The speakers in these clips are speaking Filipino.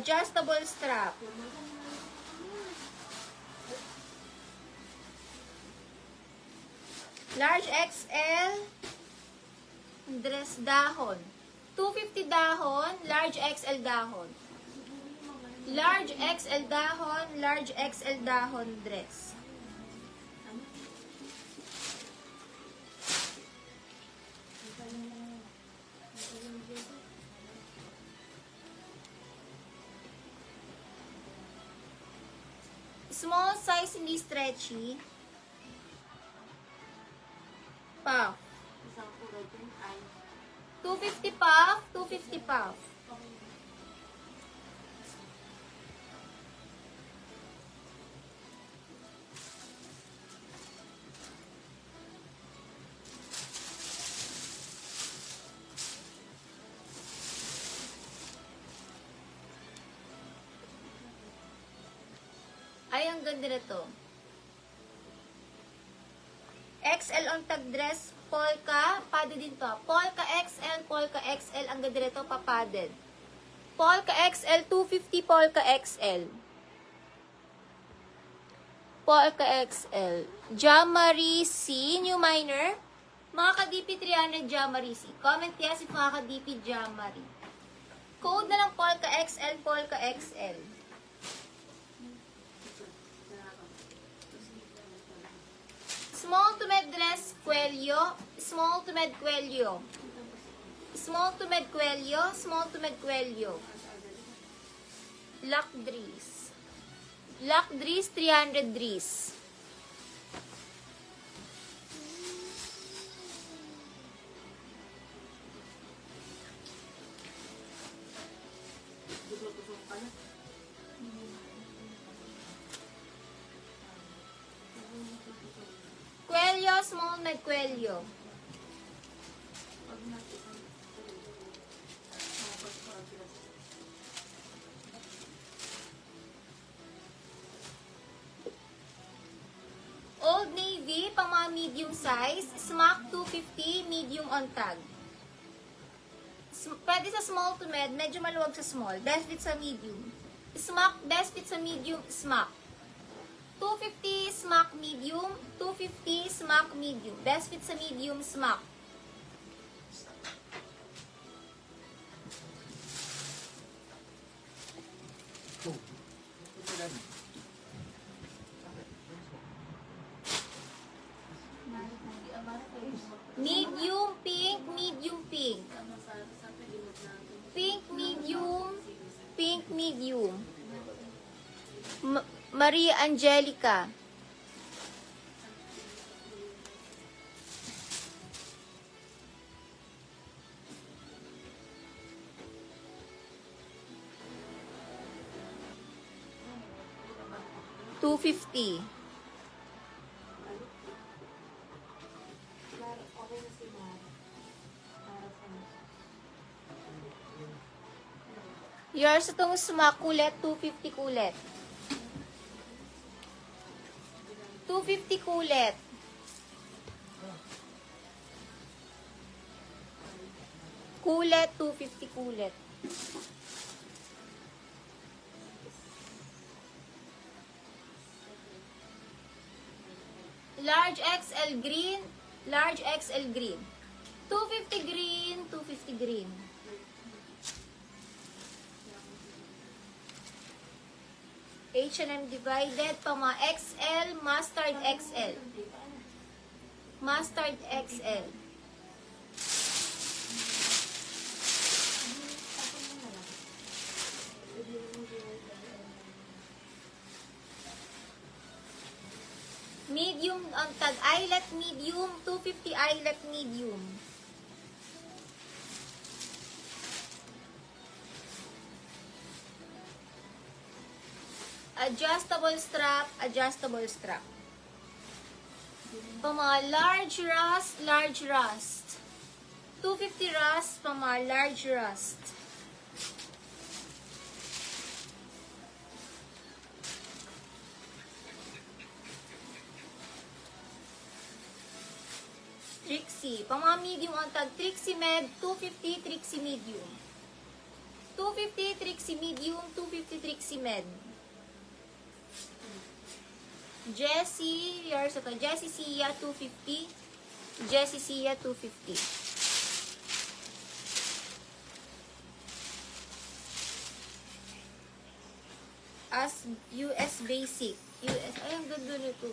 Adjustable strap. Large XL. Dress dahon. 250 dahon. Large XL dahon. Large XL dahon. Large XL dahon dress. Small size, hindi stretchy. Puff. 250 puff, 250 puff. Ay, ang ganda na to. XL on tag dress, polka, padded din to. Polka XL, ang ganda nito, papadded. Polka XL, 250 Polka XL. Polka XL. Jamari C, new minor. Mga ka-DP 300 Jamari C. Comment yes if mga ka-DP Jamari. Code na lang Polka XL, Polka XL. Small to med dress, Cuello. Small to med Cuello. Small to med Cuello. Small to med Cuello. Lock dress. Lock dress, 300 dress. Cuello, small med Cuello. Old Navy, pang mga medium size. Smack 250, medium on tag. Pwede sa small to med, medyo maluwag sa small. Best fit sa medium. Smack, best fit sa medium, smack. 250 smack medium, 250 smack medium. Best fit sa medium, smack. Medium pink, medium pink. Pink medium, pink medium. Maria Angelica. $250. Yours itong smack kulet, 250 kulet. 250 kulet. Kulet, 250 kulet. Large XL green, large XL green. 250 green, 250 green. H&M divided pa mga XL, mustard XL. Mustard XL. Medium ang tag eyelet medium, 250 eyelet medium. Adjustable strap, adjustable strap. Pang mga large rust, large rust. 250 rust, pang mga large rust. Trixie, pang mga medium ang tag, Trixie Med, 250 Trixie medium. 250 Trixie medium, 250 Trixie med. Jessie, yours ito. Jessie Sia, 250. Jessie Sia, 250. As US Basic. US, ay, ang ganda nito.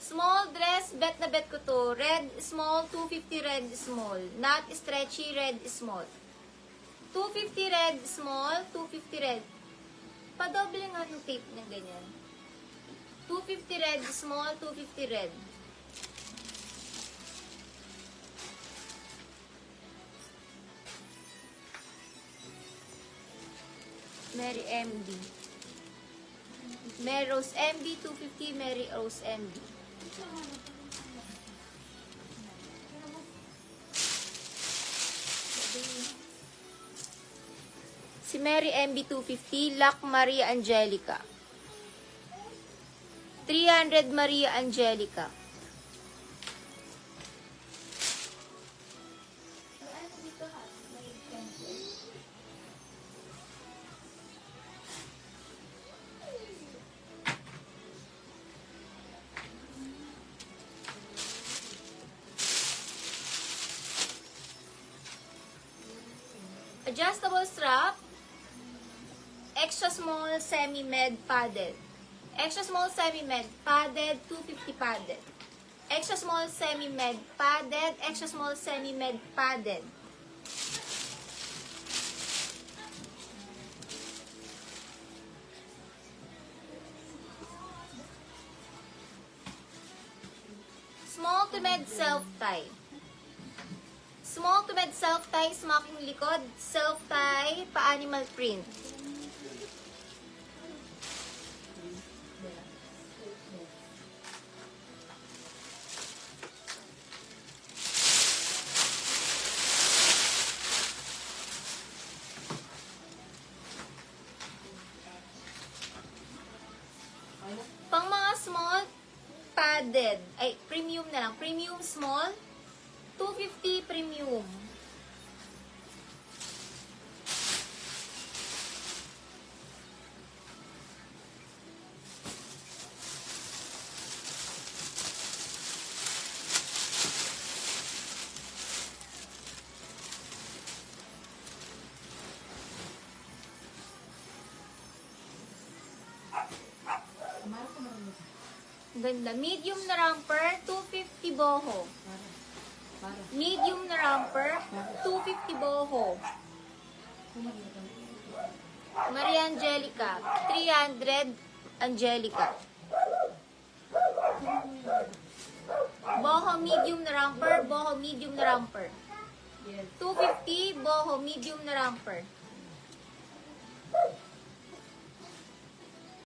Small dress, bet na bet ko to. Red small, 250 red small. Not stretchy, red small. 250 red small, 250 red. Padoble nga ng tape na ganyan. 250 red small, 250 red. Mary MD. Mary Rose MB, 250 Mary Rose MB. Si Mary MB 250, Lac Maria Angelica. 300 Maria Angelica. Adjustable strap. Extra small semi-med padded. Extra small semi-med padded, 250 padded. Extra small semi-med padded, extra small semi-med padded. Small to med self-tie. Small to med self-tie, smocking likod, self-tie, pa-animal print. Pang mga small, padded, ay, premium na lang. Premium small, 250 premium. Ganda. Medium na romper, 250 boho. Medium na romper, 250 boho. Maria Angelica, 300 Angelica. Boho medium na romper, boho medium na romper. 250 boho medium na romper.